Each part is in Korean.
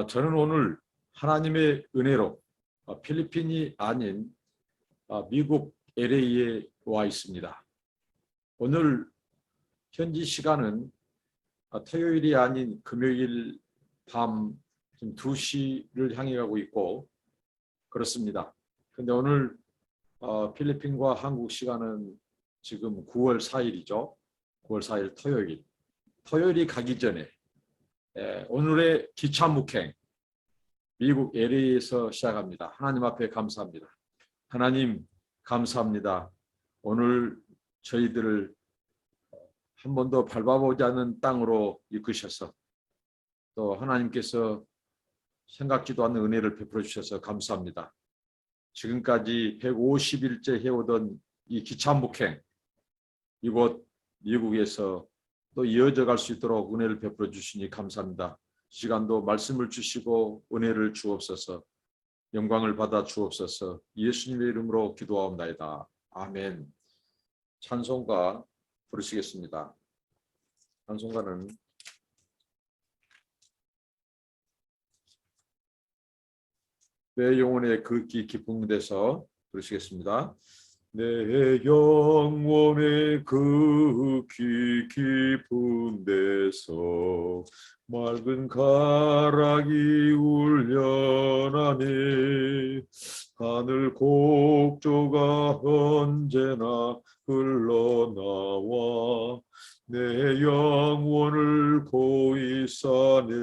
저는 오늘 하나님의 은혜로 필리핀이 아닌 미국 LA에 와 있습니다. 오늘 현지 시간은 토요일이 아닌 금요일 밤 2시를 향해 가고 있고 그렇습니다. 그런데 오늘 필리핀과 한국 시간은 지금 9월 4일이죠. 9월 4일 토요일. 토요일이 가기 전에 오늘의 기차 묵행 미국 LA에서 시작합니다. 하나님 앞에 감사합니다. 하나님 감사합니다. 오늘 저희들을 한 번도 밟아보지 않은 땅으로 이끄셔서 또 하나님께서 생각지도 않는 은혜를 베풀어 주셔서 감사합니다. 지금까지 150일째 해오던 이 기차 목행 이곳 미국에서 또 이어져 갈 수 있도록 은혜를 베풀어 주시니 감사합니다. 시간도 말씀을 주시고 은혜를 주옵소서. 영광을 받아 주옵소서. 예수님의 이름으로 기도하옵나이다. 아멘. 찬송가 부르시겠습니다. 찬송가는 내 영혼의 극히 깊은 데서 부르시겠습니다. 내 영혼의 극히 깊은 데서 맑은 가락이 울려나니 하늘 곡조가 언제나 흘러나와 내 영혼을 고이 싸네.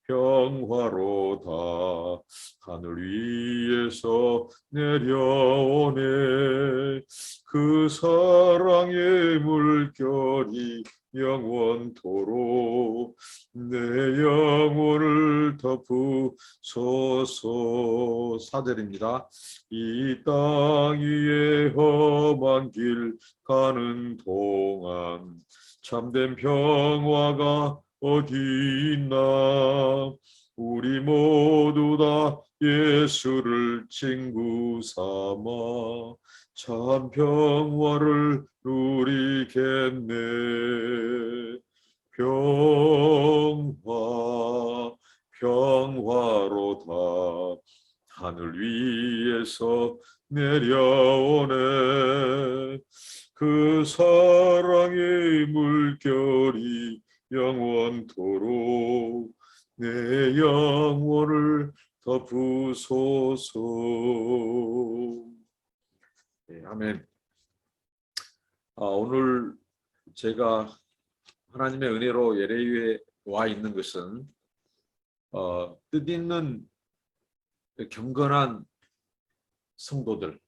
평화로다 하늘 위에서 내려오네. 그 사랑의 물결이 영원토록 내 영혼을 덮으소서. 4절입니다. 이 땅 위에 험한 길 가는 동안 참된 평화가 어디 있나. 우리 모두 다 예수를 친구 삼아 참 평화를 누리겠네. 평화로다 하늘 위에서 내려오네. 그 사랑의 물결이 영원토록 내 영혼을 덮으소서. 네, 아멘. 오늘 제가 하나님의 은혜로 LA에 와 있는 것은 뜻있는 경건한 성도들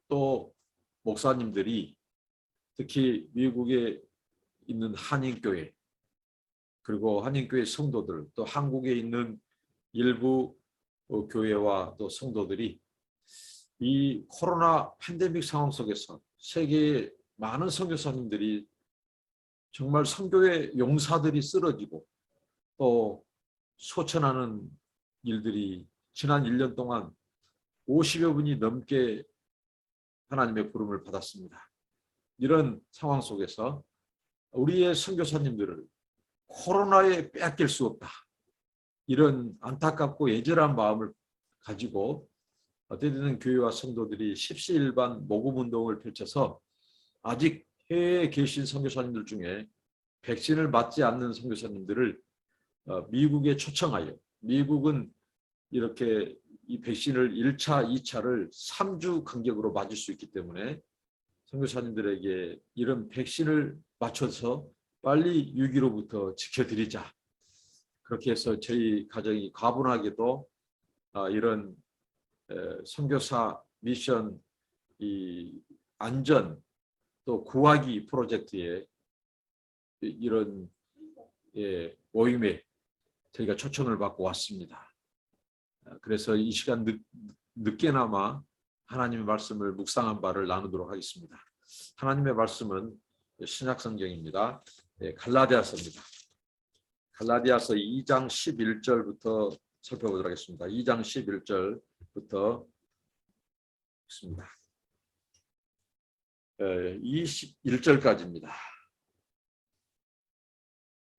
또 목사님들이 특히 미국에 있는 한인교회 그리고 한인교회 성도들 또 한국에 있는 일부 교회와 또 성도들이 이 코로나 팬데믹 상황 속에서 세계의 많은 선교사님들이 정말 선교의 용사들이 쓰러지고 또 소천하는 일들이 지난 1년 동안 50여 분이 넘게 하나님의 부름을 받았습니다. 이런 상황 속에서 우리의 선교사님들을 코로나에 빼앗길 수 없다. 이런 안타깝고 애절한 마음을 가지고 어쨌든 교회와 성도들이 십시일반 모금운동을 펼쳐서 아직 해외에 계신 선교사님들 중에 백신을 맞지 않는 선교사님들을 미국에 초청하여 미국은 이렇게 이 백신을 1차, 2차를 3주 간격으로 맞을 수 있기 때문에 선교사님들에게 이런 백신을 맞춰서 빨리 위기로부터 지켜드리자. 그렇게 해서 저희 가정이 가분하게도 이런 선교사 미션 이 안전 또 구하기 프로젝트에 이런 모임에 저희가 초청을 받고 왔습니다. 그래서 이 시간 늦게나마 하나님의 말씀을 묵상한 바를 나누도록 하겠습니다. 하나님의 말씀은 신약성경입니다. 갈라디아서입니다. 갈라디아서 2장 11절부터 살펴보도록 하겠습니다. 2장 11절부터 있습니다. 21절까지입니다.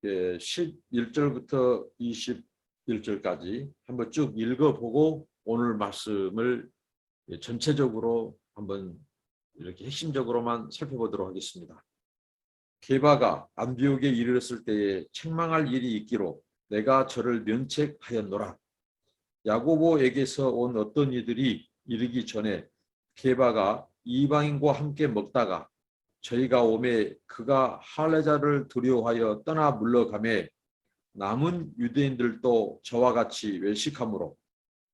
11절부터 21절까지 한번 쭉 읽어보고 오늘 말씀을 전체적으로 한번 이렇게 핵심적으로만 살펴보도록 하겠습니다. 게바가 안디옥에 이르렀을 때에 책망할 일이 있기로 내가 저를 면책하였노라. 야고보에게서 온 어떤 이들이 이르기 전에 게바가 이방인과 함께 먹다가 저희가 오매 그가 할례자를 두려워하여 떠나 물러가매 남은 유대인들도 저와 같이 외식하므로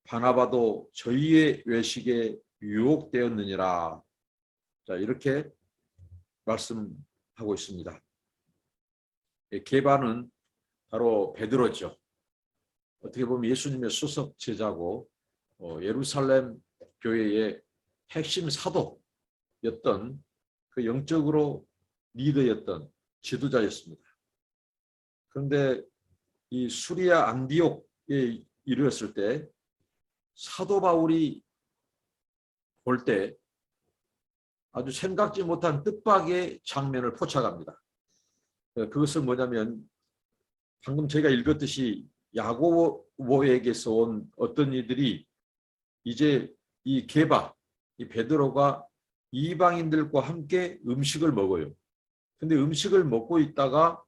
바나바도 저희의 외식에 유혹되었느니라. 자, 이렇게 말씀하고 있습니다. 게바는 바로 베드로죠. 어떻게 보면 예수님의 수석 제자고 예루살렘 교회의 핵심 사도였던 그 영적으로 리더였던 지도자였습니다. 그런데 이 수리아 안디옥에 이르렀을 때 사도 바울이 볼 때 아주 생각지 못한 뜻밖의 장면을 포착합니다. 그것은 뭐냐면 방금 제가 읽었듯이 야고보에게서 온 어떤 이들이 이제 이 게바, 이 베드로가 이방인들과 함께 음식을 먹어요. 근데 음식을 먹고 있다가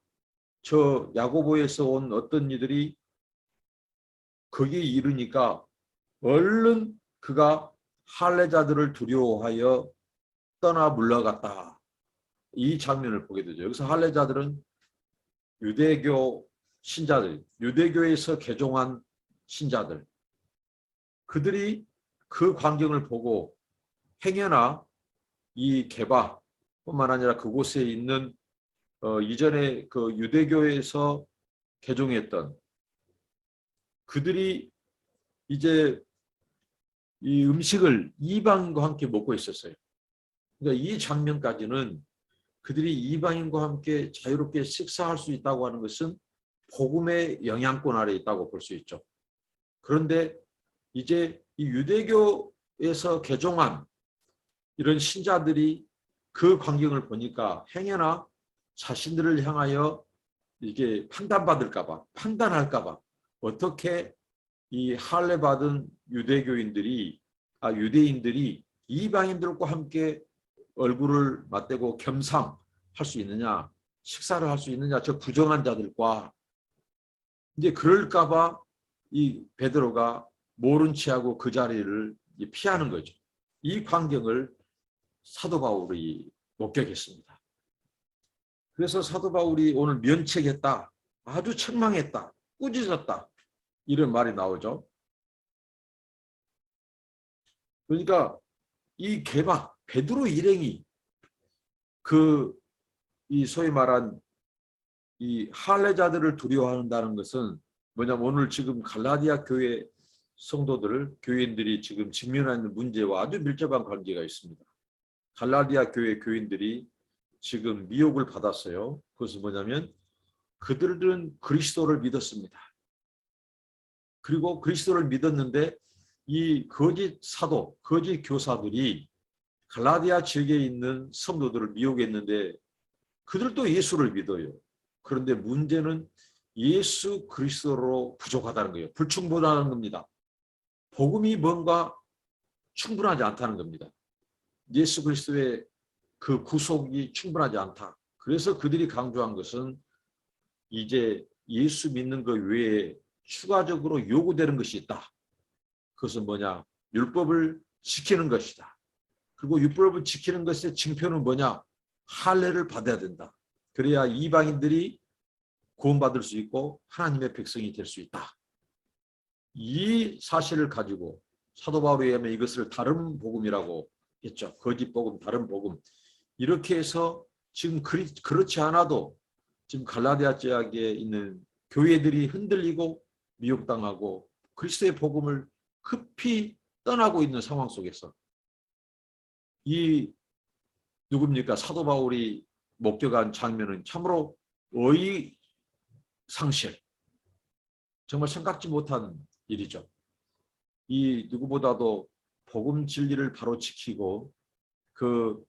저 야고보에서 온 어떤 이들이 거기에 이르니까 얼른 그가 할례자들을 두려워하여 떠나 물러갔다. 이 장면을 보게 되죠. 여기서 할례자들은 유대교 신자들, 유대교에서 개종한 신자들, 그들이 그 광경을 보고 행여나 이 게바뿐만 아니라 그곳에 있는 이전에 그 유대교에서 개종했던 그들이 이제 이 음식을 이방인과 함께 먹고 있었어요. 그러니까 이 장면까지는 그들이 이방인과 함께 자유롭게 식사할 수 있다고 하는 것은 복음의 영향권 아래 있다고 볼 수 있죠. 그런데 이제 이 유대교에서 개종한 이런 신자들이 그 광경을 보니까 행여나 자신들을 향하여 이게 판단받을까 봐, 판단할까 봐 어떻게 이 할례 받은 유대인들이 이방인들과 함께 얼굴을 맞대고 겸상할 수 있느냐, 식사를 할 수 있느냐, 저 부정한 자들과 이제 그럴까 봐 이 베드로가 모른 체하고 그 자리를 피하는 거죠. 이 광경을 사도 바울이 목격했습니다. 그래서 사도 바울이 오늘 면책했다, 아주 책망했다, 꾸짖었다 이런 말이 나오죠. 그러니까 이 게바, 베드로 일행이 이 소위 말한 이 할례자들을 두려워한다는 것은 뭐냐면 오늘 지금 갈라디아 교회 교인들이 지금 직면하는 문제와 아주 밀접한 관계가 있습니다. 갈라디아 교회 교인들이 지금 미혹을 받았어요. 그것은 뭐냐면 그들은 그리스도를 믿었습니다. 그리고 그리스도를 믿었는데 이 거짓 사도, 거짓 교사들이 갈라디아 지역에 있는 성도들을 미혹했는데 그들도 예수를 믿어요. 그런데 문제는 예수 그리스도로 부족하다는 거예요. 불충분하다는 겁니다. 복음이 뭔가 충분하지 않다는 겁니다. 예수 그리스도의 그 구속이 충분하지 않다. 그래서 그들이 강조한 것은 이제 예수 믿는 것 외에 추가적으로 요구되는 것이 있다. 그것은 뭐냐? 율법을 지키는 것이다. 그리고 율법을 지키는 것의 징표는 뭐냐? 할례를 받아야 된다. 그래야 이방인들이 구원받을 수 있고 하나님의 백성이 될 수 있다. 이 사실을 가지고 사도 바울에 의하면 이것을 다른 복음이라고 했죠. 거짓 복음, 다른 복음. 이렇게 해서 지금 그렇지 않아도 지금 갈라디아 지역에 있는 교회들이 흔들리고 미혹당하고 그리스도의 복음을 급히 떠나고 있는 상황 속에서 이 누굽니까? 사도 바울이 목격한 장면은 참으로 상실, 정말 생각지 못한 일이죠. 이 누구보다도 복음 진리를 바로 지키고 그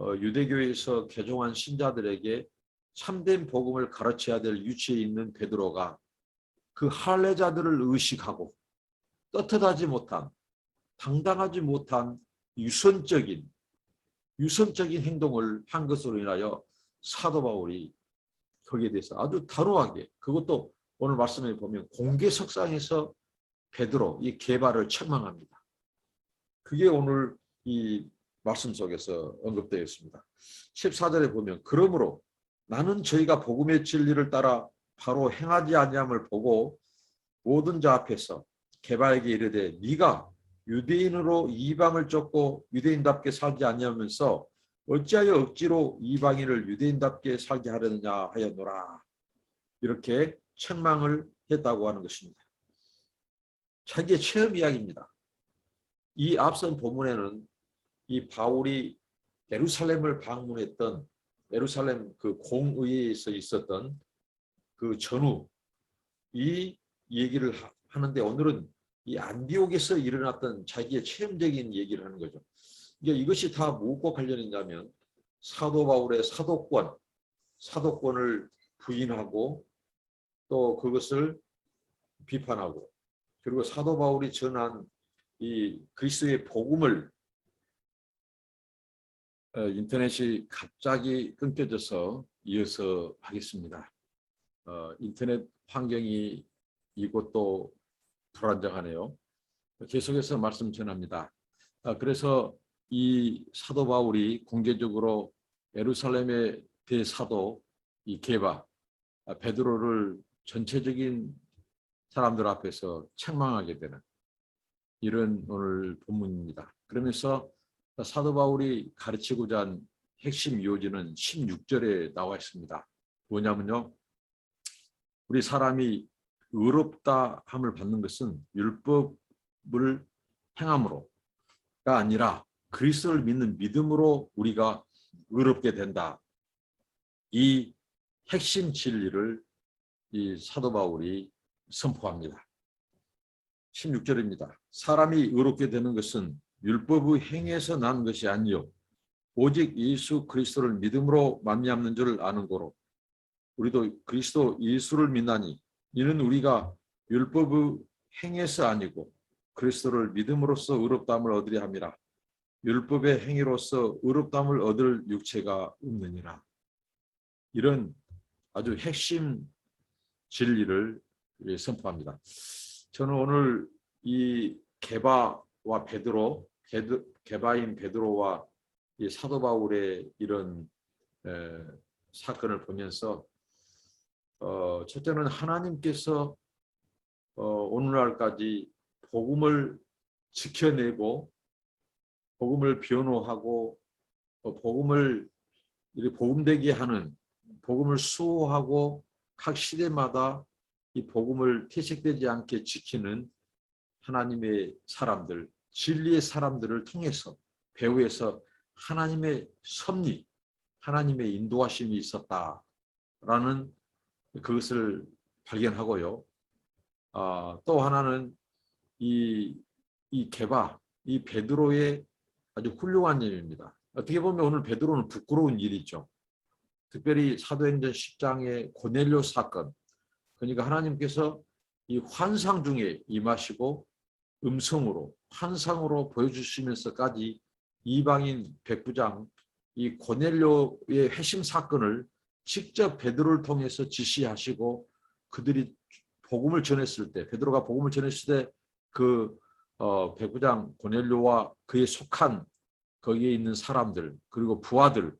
유대교에서 개종한 신자들에게 참된 복음을 가르쳐야 될 위치에 있는 베드로가 그 할례자들을 의식하고 떳떳하지 못한, 당당하지 못한 유선적인 행동을 한 것으로 인하여 사도 바울이 거기에 대해서 아주 단호하게, 그것도 오늘 말씀에 보면 공개석상에서 베드로 이 게바를 책망합니다. 그게 오늘 이 말씀 속에서 언급되어 있습니다. 14절에 보면 그러므로 나는 저희가 복음의 진리를 따라 바로 행하지 아니함을 보고 모든 자 앞에서 게바에게 이르되 네가 유대인으로 이방을 쫓고 유대인답게 살지 아니하면서 어찌하여 억지로 이방인을 유대인답게 살게 하려느냐 하였노라. 이렇게 책망을 했다고 하는 것입니다. 자기의 체험 이야기입니다. 이 앞선 본문에는 이 바울이 예루살렘을 방문했던, 예루살렘 그 공의회에서 있었던 그 전후 이 얘기를 하는데, 오늘은 이 안디옥에서 일어났던 자기의 체험적인 얘기를 하는 거죠. 이것이 다 무엇과 관련이 있냐면 사도 바울의 사도권을 부인하고 또 그것을 비판하고, 그리고 사도 바울이 전한 이 그리스도의 복음을, 인터넷이 갑자기 끊겨져서 이어서 하겠습니다. 인터넷 환경이 이곳도 불안정하네요. 계속해서 말씀 전합니다. 그래서 이 사도 바울이 공개적으로 예루살렘의 대사도 이 게바, 베드로를 전체적인 사람들 앞에서 책망하게 되는 이런 오늘 본문입니다. 그러면서 사도 바울이 가르치고자 한 핵심 요지는 16절에 나와 있습니다. 뭐냐면요, 우리 사람이 의롭다 함을 받는 것은 율법을 행함으로가 아니라 그리스도를 믿는 믿음으로 우리가 의롭게 된다. 이 핵심 진리를 이 사도 바울이 선포합니다. 16절입니다. 사람이 의롭게 되는 것은 율법의 행위에서 난 것이 아니요 오직 예수 그리스도를 믿음으로 말미암는 줄 아는 고로 우리도 그리스도 예수를 믿나니 이는 우리가 율법의 행위에서 아니고 그리스도를 믿음으로써 의롭다함을 얻으려 함이라. 율법의 행위로서 의롭다함을 얻을 육체가 없느니라. 이런 아주 핵심 진리를 선포합니다. 저는 오늘 이 게바와 베드로, 게바인 베드로와 이 사도 바울의 이런 사건을 보면서 첫째는 하나님께서 오늘날까지 복음을 지켜내고 복음을 변호하고 복음을 복음되게 하는, 복음을 수호하고 각 시대마다 이 복음을 퇴색되지 않게 지키는 하나님의 사람들, 진리의 사람들을 통해서 배후에서 하나님의 섭리, 하나님의 인도하심이 있었다라는 그것을 발견하고요. 또 하나는 이 게바, 이 베드로의 아주 훌륭한 일입니다. 어떻게 보면 오늘 베드로는 부끄러운 일이죠. 특별히 사도행전 10장의 고넬료 사건, 그러니까 하나님께서 이 환상 중에 임하시고 음성으로, 환상으로 보여주시면서까지 이방인 백부장 이 고넬료의 회심 사건을 직접 베드로를 통해서 지시하시고, 그들이 복음을 전했을 때, 베드로가 복음을 전했을 때 그 백부장 고넬료와 그에 속한 거기에 있는 사람들, 그리고 부하들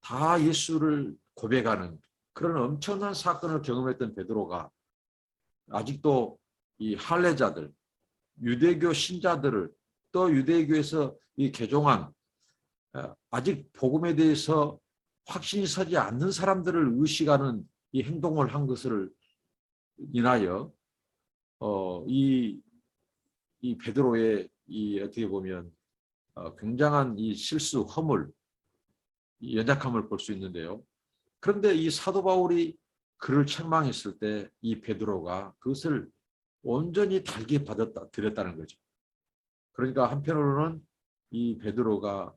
다 예수를 고백하는 그런 엄청난 사건을 경험했던 베드로가 아직도 이 할례자들, 유대교 신자들을, 또 유대교에서 이 개종한 아직 복음에 대해서 확신이 서지 않는 사람들을 의식하는 이 행동을 한 것을 인하여 이 베드로의 이 어떻게 보면 굉장한 이 실수, 허물, 이 연약함을 볼 수 있는데요. 그런데 이 사도 바울이 그를 책망했을 때 이 베드로가 그것을 온전히 달게 드렸다는 거죠. 그러니까 한편으로는 이 베드로가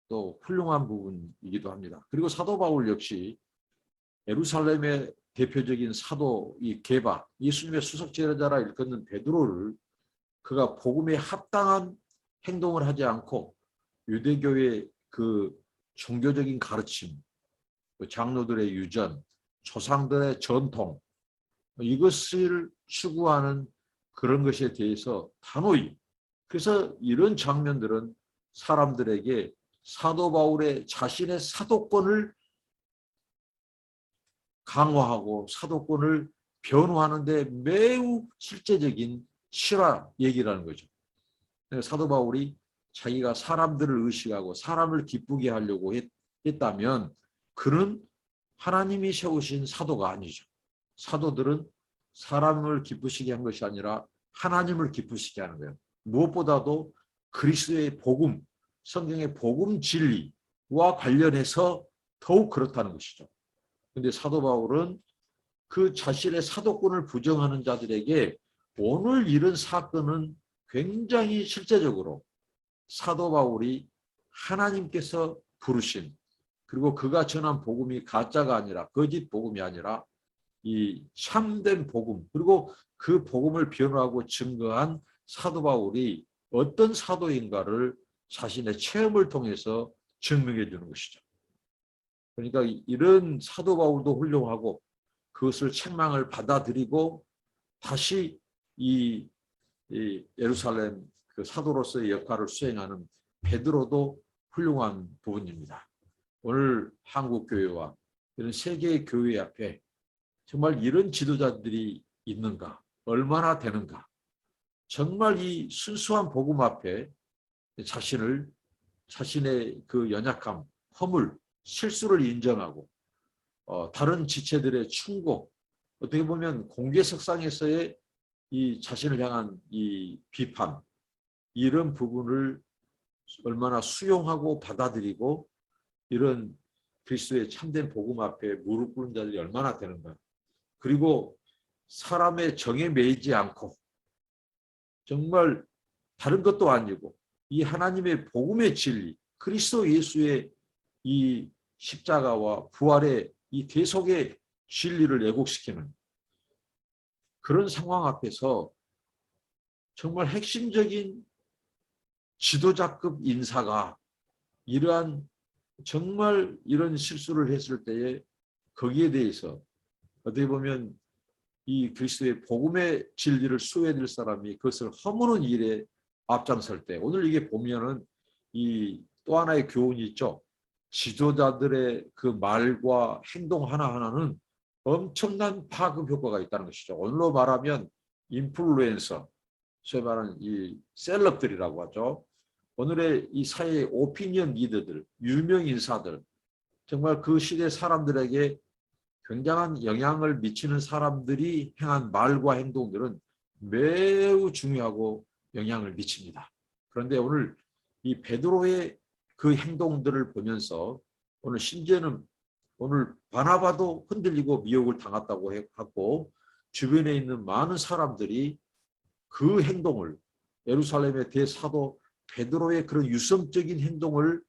또 훌륭한 부분이기도 합니다. 그리고 사도 바울 역시 예루살렘의 대표적인 사도 이 게바, 예수님의 수석 제자라 일컫는 베드로를 그가 복음에 합당한 행동을 하지 않고 유대교의 그 종교적인 가르침, 그 장로들의 유전, 조상들의 전통, 이것을 추구하는 그런 것에 대해서 단호히, 그래서 이런 장면들은 사람들에게 사도 바울의 자신의 사도권을 강화하고 사도권을 변호하는 데 매우 실제적인 실화 얘기라는 거죠. 사도 바울이 자기가 사람들을 의식하고 사람을 기쁘게 하려고 했다면 그는 하나님이 세우신 사도가 아니죠. 사도들은 사람을 기쁘시게 한 것이 아니라 하나님을 기쁘시게 하는 거예요. 무엇보다도 그리스도의 복음, 성경의 복음 진리와 관련해서 더욱 그렇다는 것이죠. 그런데 사도 바울은 그 자신의 사도권을 부정하는 자들에게 오늘 이런 사건은 굉장히 실제적으로 사도 바울이 하나님께서 부르신, 그리고 그가 전한 복음이 가짜가 아니라, 거짓 복음이 아니라 이 참된 복음, 그리고 그 복음을 변호하고 증거한 사도 바울이 어떤 사도인가를 자신의 체험을 통해서 증명해 주는 것이죠. 그러니까 이런 사도 바울도 훌륭하고 그것을 책망을 받아들이고 다시 이 예루살렘 그 사도로서의 역할을 수행하는 베드로도 훌륭한 부분입니다. 오늘 한국 교회와 이런 세계의 교회 앞에 정말 이런 지도자들이 있는가, 얼마나 되는가, 정말 이 순수한 복음 앞에 자신의 그 연약함, 허물, 실수를 인정하고 다른 지체들의 충고, 어떻게 보면 공개석상에서의 이 자신을 향한 이 비판, 이런 부분을 얼마나 수용하고 받아들이고 이런 그리스도의 참된 복음 앞에 무릎 꿇는 자들이 얼마나 되는가. 그리고 사람의 정에 매이지 않고 정말 다른 것도 아니고 이 하나님의 복음의 진리, 그리스도 예수의 이 십자가와 부활의 이 계속의 진리를 왜곡시키는 그런 상황 앞에서 정말 핵심적인 지도자급 인사가 이러한 정말 이런 실수를 했을 때에 거기에 대해서 어떻게 보면 이 그리스도의 복음의 진리를 수호해낼 사람이 그것을 허무는 일에 앞장설 때, 오늘 이게 보면은 이 또 하나의 교훈이 있죠. 지도자들의 그 말과 행동 하나하나는 엄청난 파급 효과가 있다는 것이죠. 오늘로 말하면 인플루엔서, 소위 말하는 이 셀럽들이라고 하죠. 오늘의 이 사회의 오피니언 리더들, 유명 인사들, 정말 그 시대 사람들에게 굉장한 영향을 미치는 사람들이 행한 말과 행동들은 매우 중요하고 영향을 미칩니다. 그런데 오늘 이 베드로의 그 행동들을 보면서 오늘 심지어는 오늘 바나바도 흔들리고 미혹을 당했다고 하고 주변에 있는 많은 사람들이 그 행동을 예루살렘의 대사도 베드로의 그런 유성적인 행동을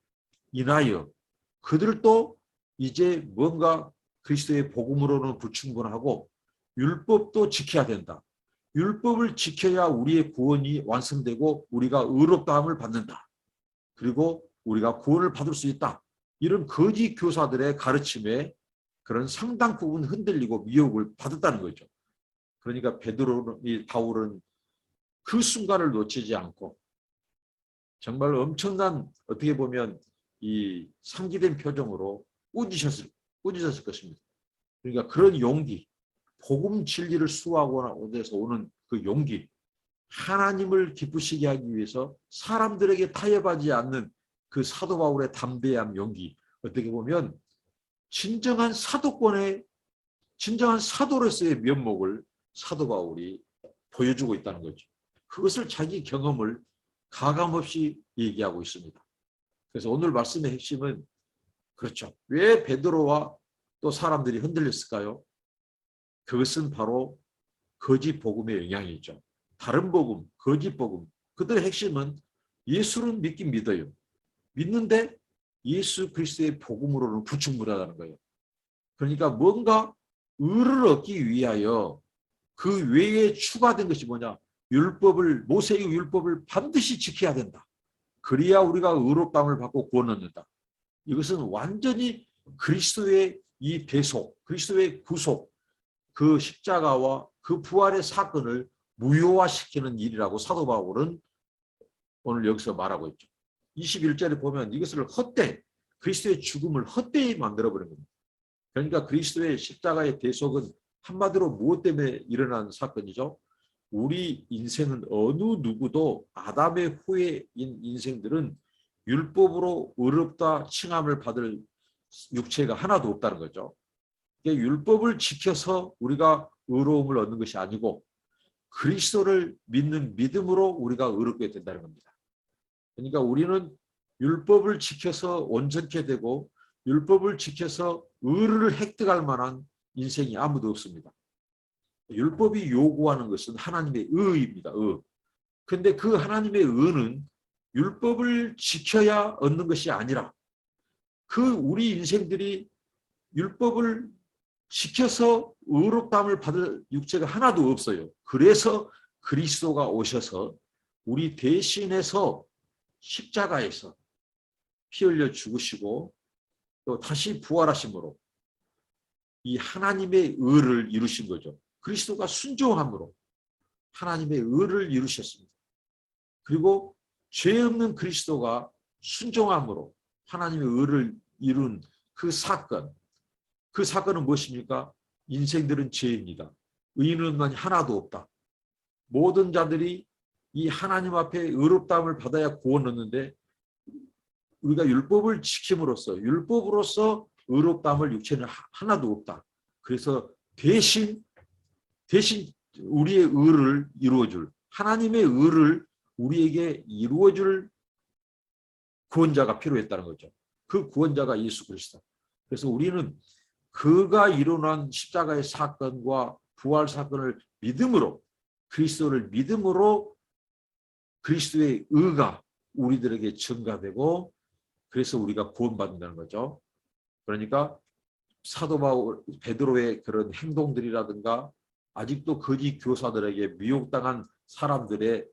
인하여 그들도 이제 뭔가 그리스도의 복음으로는 불충분하고 율법도 지켜야 된다. 율법을 지켜야 우리의 구원이 완성되고 우리가 의롭다함을 받는다. 그리고 우리가 구원을 받을 수 있다. 이런 거짓 교사들의 가르침에 그런 상당 부분 흔들리고 미혹을 받았다는 거죠. 그러니까 바울은 그 순간을 놓치지 않고 정말 엄청난 어떻게 보면 이 상기된 표정으로 꾸짖었을 것입니다. 그러니까 그런 용기, 복음 진리를 수호하고 어디서 오는 그 용기, 하나님을 기쁘시게 하기 위해서 사람들에게 타협하지 않는 그 사도 바울의 담대함, 용기, 어떻게 보면 진정한 사도로서의 면목을 사도 바울이 보여주고 있다는 거죠. 그것을 자기 경험을 가감없이 얘기하고 있습니다. 그래서 오늘 말씀의 핵심은 그렇죠. 왜 베드로와 또 사람들이 흔들렸을까요? 그것은 바로 거짓 복음의 영향이죠. 다른 복음, 거짓 복음. 그들의 핵심은 예수는 믿긴 믿어요. 믿는데 예수 그리스도의 복음으로는 불충분하다는 거예요. 그러니까 뭔가 의를 얻기 위하여 그 외에 추가된 것이 뭐냐? 모세의 율법을 반드시 지켜야 된다. 그래야 우리가 의롭다함을 받고 구원 얻는다. 이것은 완전히 그리스도의 이 대속, 그리스도의 구속, 그 십자가와 그 부활의 사건을 무효화시키는 일이라고 사도 바울은 오늘 여기서 말하고 있죠. 21절에 보면 이것을 그리스도의 죽음을 헛되이 만들어버린 겁니다. 그러니까 그리스도의 십자가의 대속은 한마디로 무엇 때문에 일어난 사건이죠? 우리 인생은 어느 누구도 아담의 후예인 인생들은 율법으로 의롭다 칭함을 받을 육체가 하나도 없다는 거죠. 그러니까 율법을 지켜서 우리가 의로움을 얻는 것이 아니고 그리스도를 믿는 믿음으로 우리가 의롭게 된다는 겁니다. 그러니까 우리는 율법을 지켜서 온전케 되고 율법을 지켜서 의를 획득할 만한 인생이 아무도 없습니다. 율법이 요구하는 것은 하나님의 의입니다. 그런데 그 하나님의 의는 율법을 지켜야 얻는 것이 아니라 우리 인생들이 율법을 지켜서 의롭다함을 받을 육체가 하나도 없어요. 그래서 그리스도가 오셔서 우리 대신해서 십자가에서 피 흘려 죽으시고 또 다시 부활하심으로 이 하나님의 의를 이루신 거죠. 그리스도가 순종함으로 하나님의 의를 이루셨습니다. 그리고 죄 없는 그리스도가 순종함으로 하나님의 의를 이룬 그 사건은 무엇입니까? 인생들은 죄입니다. 의인은 하나도 없다. 모든 자들이 이 하나님 앞에 의롭다함을 받아야 구원 얻는데 우리가 율법을 지킴으로써 율법으로서 의롭다함을 육체는 하나도 없다. 그래서 대신 우리의 의를 이루어줄 하나님의 의를 우리에게 이루어줄 구원자가 필요했다는 거죠. 그 구원자가 예수 그리스도. 그래서 우리는 그가 일어난 십자가의 사건과 부활 사건을 믿음으로 그리스도를 믿음으로 그리스도의 의가 우리들에게 증가되고 그래서 우리가 구원받는다는 거죠. 그러니까 사도 바울 베드로의 그런 행동들이라든가 아직도 거짓 교사들에게 미혹당한 사람들의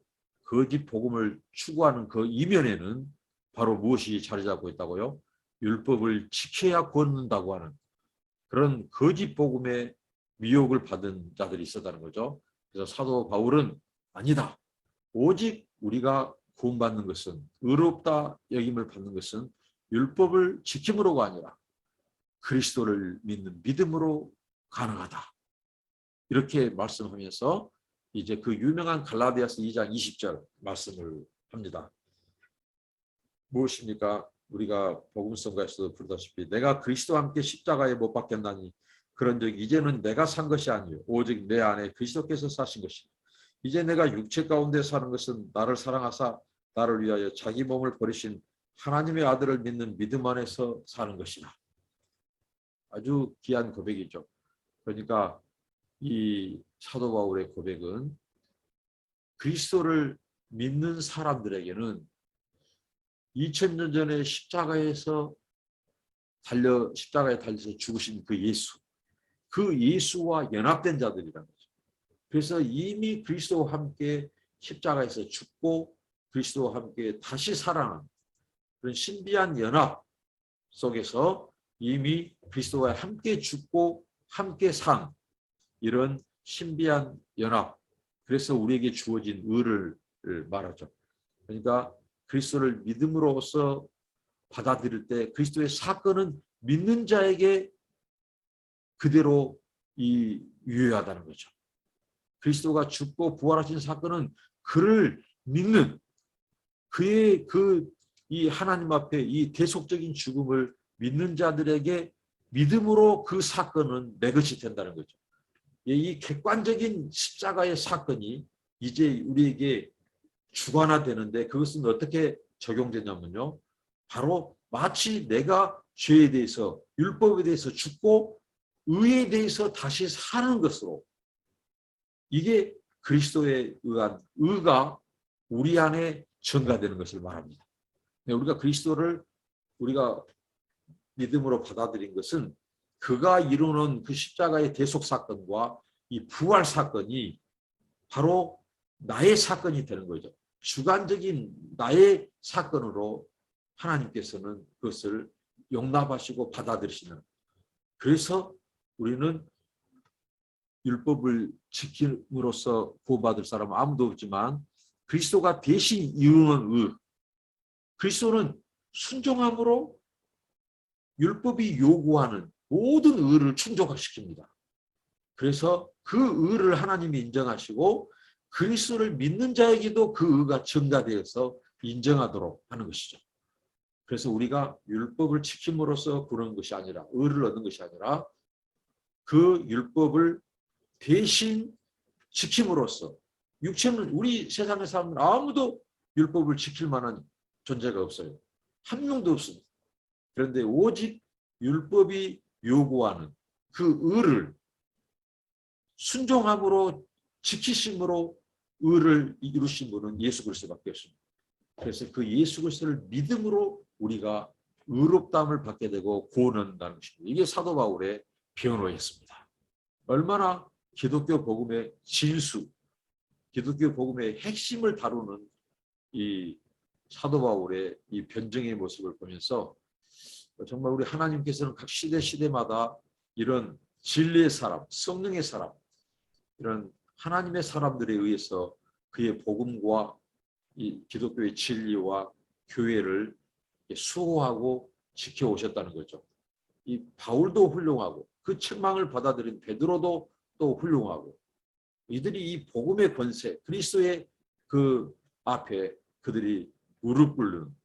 거짓 복음을 추구하는 그 이면에는 바로 무엇이 자리 잡고 있다고요? 율법을 지켜야 구원한다고 하는 그런 거짓 복음에 미혹을 받은 자들이 있었다는 거죠. 그래서 사도 바울은 아니다. 오직 우리가 구원받는 것은 의롭다 여김을 받는 것은 율법을 지킴으로가 아니라 그리스도를 믿는 믿음으로 가능하다. 이렇게 말씀하면서 이제 그 유명한 갈라디아서 2장 20절 말씀을 합니다. 무엇입니까? 우리가 복음성가에서도 부르다시피 내가 그리스도와 함께 십자가에 못 박혔나니 그런즉 이제는 내가 산 것이 아니요 오직 내 안에 그리스도께서 사신 것이니 이제 내가 육체 가운데 사는 것은 나를 사랑하사 나를 위하여 자기 몸을 버리신 하나님의 아들을 믿는 믿음 안에서 사는 것이다. 아주 귀한 고백이죠. 그러니까 이 사도 바울의 고백은 그리스도를 믿는 사람들에게는 2000년 전에 십자가에 달려서 죽으신 그 예수와 연합된 자들이라는 거죠. 그래서 이미 그리스도와 함께 십자가에서 죽고 그리스도와 함께 다시 살아난 그런 신비한 연합 속에서 이미 그리스도와 함께 죽고 함께 산 이런 신비한 연합. 그래서 우리에게 주어진 의를 말하죠. 그러니까 그리스도를 믿음으로써 받아들일 때 그리스도의 사건은 믿는 자에게 그대로 유효하다는 거죠. 그리스도가 죽고 부활하신 사건은 그를 믿는 그의 이 하나님 앞에 이 대속적인 죽음을 믿는 자들에게 믿음으로 그 사건은 내 것이 된다는 거죠. 이 객관적인 십자가의 사건이 이제 우리에게 주관화되는데 그것은 어떻게 적용되냐면요. 바로 마치 내가 죄에 대해서 율법에 대해서 죽고 의에 대해서 다시 사는 것으로 이게 그리스도에 의한 의가 우리 안에 전가되는 것을 말합니다. 우리가 그리스도를 우리가 믿음으로 받아들인 것은 그가 이루는 그 십자가의 대속 사건과 이 부활 사건이 바로 나의 사건이 되는 거죠. 주관적인 나의 사건으로 하나님께서는 그것을 용납하시고 받아들이시는. 그래서 우리는 율법을 지킴으로써 구원받을 사람은 아무도 없지만 그리스도가 대신 이루는 의, 그리스도는 순종함으로 율법이 요구하는 모든 의를 충족시킵니다. 그래서 그 의를 하나님이 인정하시고 그리스도를 믿는 자에게도 그 의가 증가되어서 인정하도록 하는 것이죠. 그래서 우리가 율법을 지킴으로써 그런 것이 아니라, 의를 얻는 것이 아니라 그 율법을 대신 지킴으로써, 육체는 우리 세상의 사람은 아무도 율법을 지킬 만한 존재가 없어요. 한 명도 없습니다. 그런데 오직 율법이 요구하는 그 의를 순종함으로 지키심으로 의를 이루신 분은 예수 그리스도밖에 없습니다. 그래서 그 예수 그리스도를 믿음으로 우리가 의롭다함을 받게 되고 구원을 얻는다는 것입니다. 이게 사도 바울의 변호였습니다. 얼마나 기독교 복음의 진수, 기독교 복음의 핵심을 다루는 이 사도 바울의 이 변증의 모습을 보면서 정말 우리 하나님께서는 각 시대마다 이런 진리의 사람, 성령의 사람, 이런 하나님의 사람들에 의해서 그의 복음과 이 기독교의 진리와 교회를 수호하고 지켜오셨다는 거죠. 이 바울도 훌륭하고 그 책망을 받아들인 베드로도 또 훌륭하고, 이들이 이 복음의 권세, 그리스도의 그 앞에 그들이 무릎 꿇는,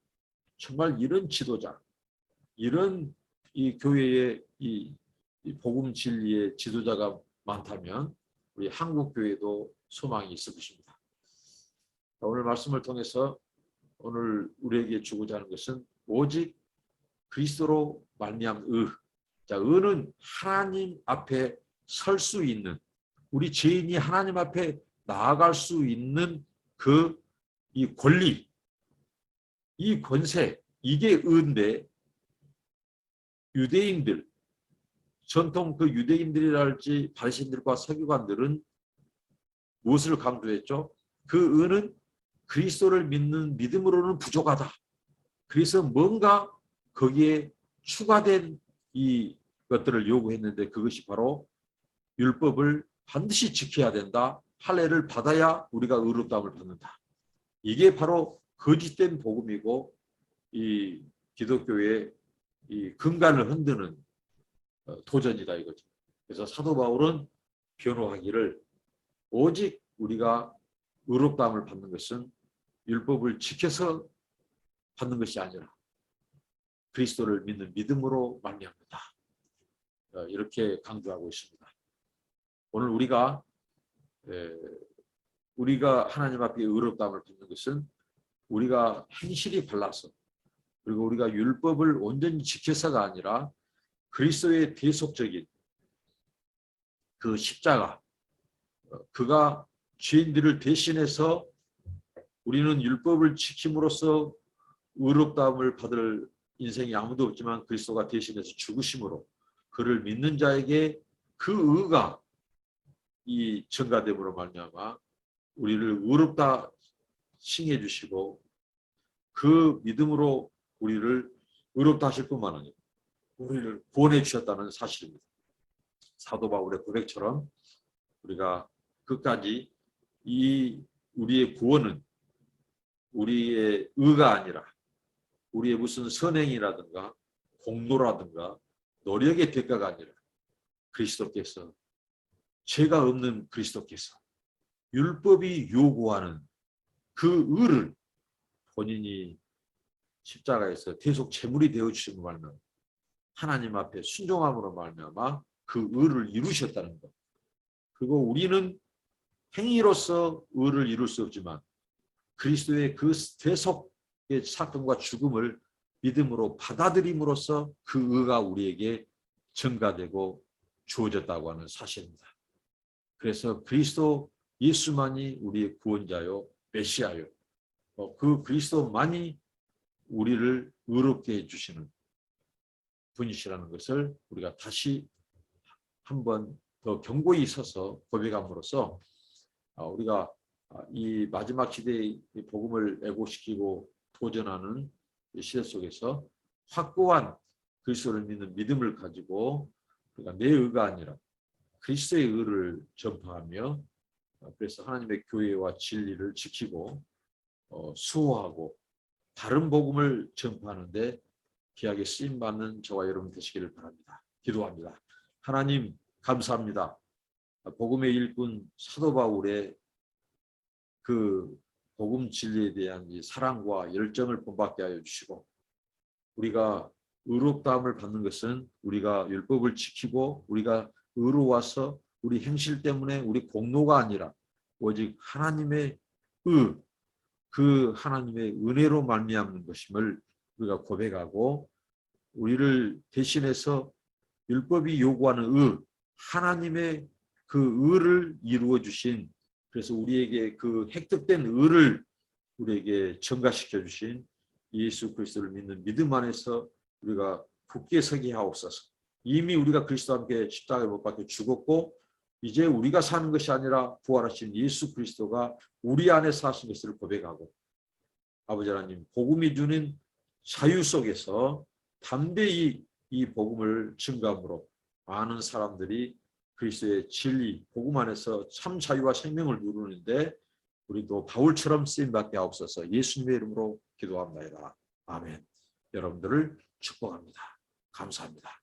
정말 이런 지도자, 이런 이 교회의 이 복음 진리의 지도자가 많다면 우리 한국 교회도 소망이 있을 것입니다. 오늘 말씀을 통해서 오늘 우리에게 주고자 하는 것은 오직 그리스도로 말미암은 의. 자, 의는 하나님 앞에 설 수 있는, 우리 죄인이 하나님 앞에 나아갈 수 있는 그 이 권리, 이 권세, 이게 의인데, 유대인들, 전통 그 유대인들이랄지 바리새인들과 서기관들은 무엇을 강조했죠? 그 의는 그리스도를 믿는 믿음으로는 부족하다. 그래서 뭔가 거기에 추가된 이 것들을 요구했는데, 그것이 바로 율법을 반드시 지켜야 된다. 할례를 받아야 우리가 의롭다함을 받는다. 이게 바로 거짓된 복음이고 이 기독교의 이 근간을 흔드는 도전이다 이거죠. 그래서 사도 바울은 변호하기를 오직 우리가 의롭다함을 받는 것은 율법을 지켜서 받는 것이 아니라 그리스도를 믿는 믿음으로 말미암는다. 이렇게 강조하고 있습니다. 오늘 우리가 하나님 앞에 의롭다함을 받는 것은 우리가 행실이 발라서, 그리고 우리가 율법을 온전히 지켜서가 아니라 그리스도의 대속적인 그 십자가, 그가 죄인들을 대신해서 우리는 율법을 지킴으로써 의롭다함을 받을 인생이 아무도 없지만 그리스도가 대신해서 죽으심으로 그를 믿는 자에게 그 의가 이 증가됨으로 말미암아 우리를 의롭다 칭해 주시고 그 믿음으로 우리를 의롭다 하실 뿐만 아니라 우리를 구원해 주셨다는 사실입니다. 사도 바울의 고백처럼 우리가 끝까지 이 우리의 구원은 우리의 의가 아니라 우리의 무슨 선행이라든가 공로라든가 노력의 대가가 아니라 그리스도께서, 죄가 없는 그리스도께서 율법이 요구하는 그 의를 본인이 십자가에서 대속 제물이 되어 주심으로 말미암아 하나님 앞에 순종함으로 말미암아 그 의를 이루셨다는 것. 그리고 우리는 행위로서 의를 이룰 수 없지만 그리스도의 그 대속의 사건과 죽음을 믿음으로 받아들임으로써 그 의가 우리에게 증가되고 주어졌다고 하는 사실입니다. 그래서 그리스도 예수만이 우리의 구원자요 메시아요, 그 그리스도만이 우리를 의롭게 해주시는, 분이시라는 것을 우리가 다시 한번 더 견고히 서서 고백함으로써 우리가 이 마지막 시대의 복음을 애고시키고 도전하는 이 시대 속에서 확고한 그리스도를 믿는 믿음을 가지고 우리가 내 의가 아니라 그리스도의 의를 전파하며 그래서 하나님의 교회와 진리를 지키고 수호하고 다른 복음을 전파하는데 귀하게 쓰임받는 저와 여러분 되시기를 바랍니다. 기도합니다. 하나님 감사합니다. 복음의 일꾼 사도 바울의 그 복음 진리에 대한 이 사랑과 열정을 본받게 하여 주시고 우리가 의롭다함을 받는 것은 우리가 율법을 지키고 우리가 의로워서 우리 행실 때문에 우리 공로가 아니라 오직 하나님의 그 하나님의 은혜로 말미암는 것임을 우리가 고백하고 우리를 대신해서 율법이 요구하는 하나님의 그 의를 이루어 주신 그래서 우리에게 그 획득된 의를 우리에게 전가시켜 주신 예수 그리스도를 믿는 믿음 안에서 우리가 굳게 서게 하옵소서. 이미 우리가 그리스도와 함께 십자가에 못 박혀 죽었고 이제 우리가 사는 것이 아니라 부활하신 예수 그리스도가 우리 안에 사신 것을 고백하고 아버지 하나님 복음이 주는 자유 속에서 담대히 이 복음을 증거함으로 많은 사람들이 그리스도의 진리 복음 안에서 참 자유와 생명을 누리는데 우리도 바울처럼 쓰임받게 하옵소서. 예수님의 이름으로 기도합니다. 아멘. 여러분들을 축복합니다. 감사합니다.